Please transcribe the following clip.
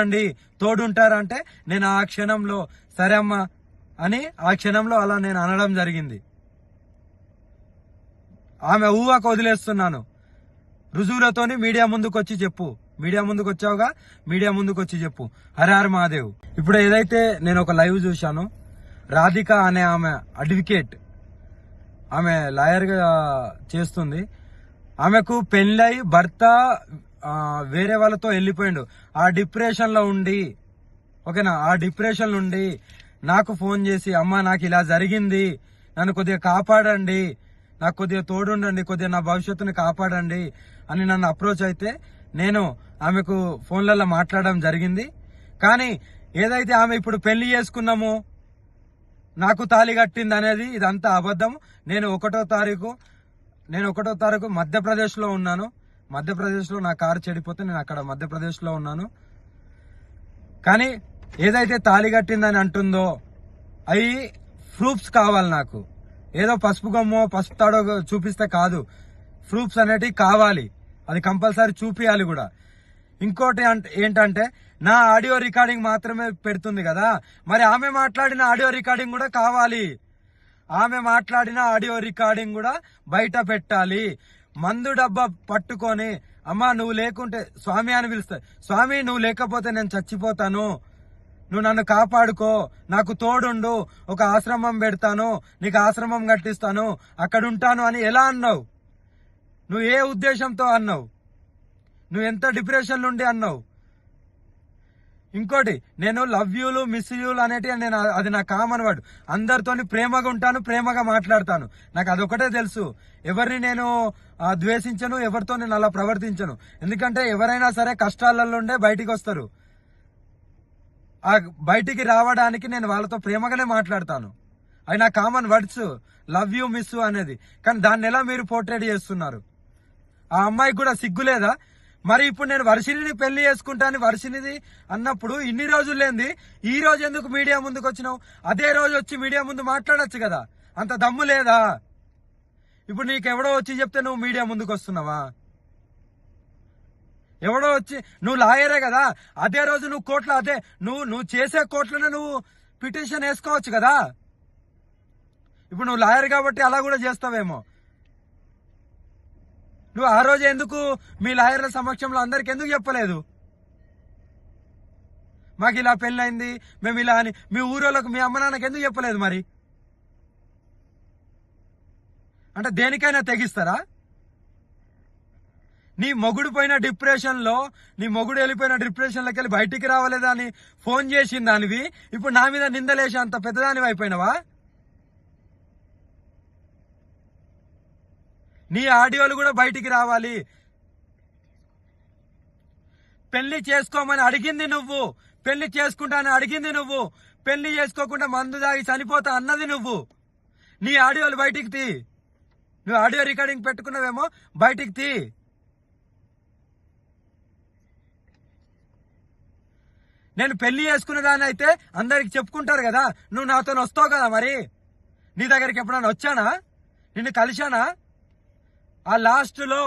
అండి తోడుంటారంటే నేను ఆ క్షణంలో సరే అమ్మా అని ఆ క్షణంలో అలా నేను అనడం జరిగింది. ఆమె ఊహకు వదిలేస్తున్నాను. రుజువులతోని మీడియా ముందుకు వచ్చి చెప్పు. మీడియా ముందుకు వచ్చావుగా, మీడియా ముందుకు వచ్చి చెప్పు. హరహర మహాదేవ్. ఇప్పుడు ఏదైతే నేను ఒక లైవ్ చూశాను, రాధిక అనే ఆమె అడ్వకేట్, ఆమె లాయర్ గా చేస్తుంది. ఆమెకు పెళ్ళై భర్త వేరే వాళ్ళతో వెళ్ళిపోయిండు. ఆ డిప్రెషన్ లో ఉండి, ఓకేనా, ఆ డిప్రెషన్ నుండి నాకు ఫోన్ చేసి అమ్మా నాకు ఇలా జరిగింది, నన్ను కొద్దిగా కాపాడండి, నాకు కొద్దిగా తోడుండండి, కొద్దిగా నా భవిష్యత్తుని కాపాడండి అని నన్ను అప్రోచ్ అయితే నేను ఆమెకు ఫోన్లలో మాట్లాడడం జరిగింది. కానీ ఏదైతే ఆమె ఇప్పుడు పెళ్లి చేసుకున్నామో నాకు తాళి కట్టింది అనేది ఇదంతా అబద్ధం. నేను ఒకటో తారీఖు మధ్యప్రదేశ్ లో ఉన్నాను. మధ్యప్రదేశ్ లో నా కారు చెడిపోతే నేను అక్కడ మధ్యప్రదేశ్ లో ఉన్నాను. కానీ ఏదైతే తాళి కట్టిందని అంటుందో అవి ప్రూఫ్స్ కావాలి నాకు. ఏదో పసుపు గమ్మో పసుపు తాడో చూపిస్తే కాదు, ప్రూఫ్స్ అనేటివి కావాలి. అది కంపల్సరీ చూపియాలి కూడా. ఇంకోటి ఏంటంటే నా ఆడియో రికార్డింగ్ మాత్రమే పెడుతుంది కదా, మరి ఆమె మాట్లాడిన ఆడియో రికార్డింగ్ కూడా కావాలి. ఆమె మాట్లాడిన ఆడియో రికార్డింగ్ కూడా బయట పెట్టాలి. మందు డబ్బా పట్టుకొని అమ్మా నువ్వు లేకుంటే స్వామి అని పిలుస్తాయి. స్వామి నువ్వు లేకపోతే నేను చచ్చిపోతాను, నువ్వు నన్ను కాపాడుకో, నాకు తోడుండు, ఒక ఆశ్రమం పెడతాను, నీకు ఆశ్రమం కట్టిస్తాను, అక్కడ ఉంటాను అని ఎలా అన్నావు? నువ్వు ఏ ఉద్దేశంతో అన్నావు? నువ్వు ఎంత డిప్రెషన్ నుండి అన్నావు? ఇంకోటి, నేను లవ్ యూలు మిస్ యూలు అనేటివి నేను అది నా కామన్ వర్డ్. అందరితోని ప్రేమగా ఉంటాను, ప్రేమగా మాట్లాడతాను. నాకు అదొకటే తెలుసు. ఎవరిని నేను ద్వేషించను, ఎవరితో నేను అలా ప్రవర్తించను. ఎందుకంటే ఎవరైనా సరే కష్టాలలో ఉండే బయటికి వస్తారు. ఆ బయటికి రావడానికి నేను వాళ్ళతో ప్రేమగానే మాట్లాడతాను. అవి నా common words, love you miss అనేది. కానీ దాన్ని ఎలా మీరు పోర్ట్రేట్ చేస్తున్నారు? ఆ అమ్మాయికి కూడా సిగ్గులేదా? మరి ఇప్పుడు నేను వర్షిణిని పెళ్లి చేసుకుంటాను, వర్షిణిది అన్నప్పుడు ఇన్ని రోజులు లేంది ఈ రోజు ఎందుకు మీడియా ముందుకు వచ్చినావు? అదే రోజు వచ్చి మీడియా ముందు మాట్లాడొచ్చు కదా, అంత దమ్ము లేదా? ఇప్పుడు నీకెవడో వచ్చి చెప్తే నువ్వు మీడియా ముందుకు వస్తున్నావా? ఎవడో వచ్చి, నువ్వు లాయరే కదా, అదే రోజు నువ్వు కోర్టులో అదే నువ్వు చేసే కోర్టులోనే నువ్వు పిటిషన్ వేసుకోవచ్చు కదా. ఇప్పుడు నువ్వు లాయర్ కాబట్టి అలా కూడా చేస్తావేమో. నువ్వు ఆ రోజు ఎందుకు మీ లాయర్ల సమక్షంలో అందరికి ఎందుకు చెప్పలేదు? మాకు ఇలా పెళ్ళైంది, మేము ఇలా అని మీ ఊరోళ్ళకు మీ అమ్మ నాన్నకి ఎందుకు చెప్పలేదు? మరి అంటే దేనికైనా తెగిస్తారా? నీ మొగుడు పోయిన డిప్రెషన్ లో, నీ మొగుడు వెళ్ళిపోయిన డిప్రెషన్ లోకి వెళ్ళి బయటికి రావలేదా అని ఫోన్ చేసిన దానివి ఇప్పుడు నా మీద నిందలేసి అంత పెద్దదానివి అయిపోయినావా? నీ ఆడియోలు కూడా బయటికి రావాలి. పెళ్లి చేసుకోమని అడిగింది నువ్వు, పెళ్లి చేసుకుంటానని అడిగింది నువ్వు, పెళ్లి చేసుకోకుండా మందు దాగి చనిపోతా అన్నది నువ్వు. నీ ఆడియోలు బయటికి తీ. నువ్వు ఆడియో రికార్డింగ్ పెట్టుకున్నావేమో, బయటికి తీ. నేను పెళ్లి చేసుకునే దాన్ని అయితే అందరికి చెప్పుకుంటారు కదా, నువ్వు నాతో వస్తావు కదా. మరి నీ దగ్గరికి ఎప్పుడైనా వచ్చానా? నిన్ను కలిశానా? ఆ లాస్ట్ లో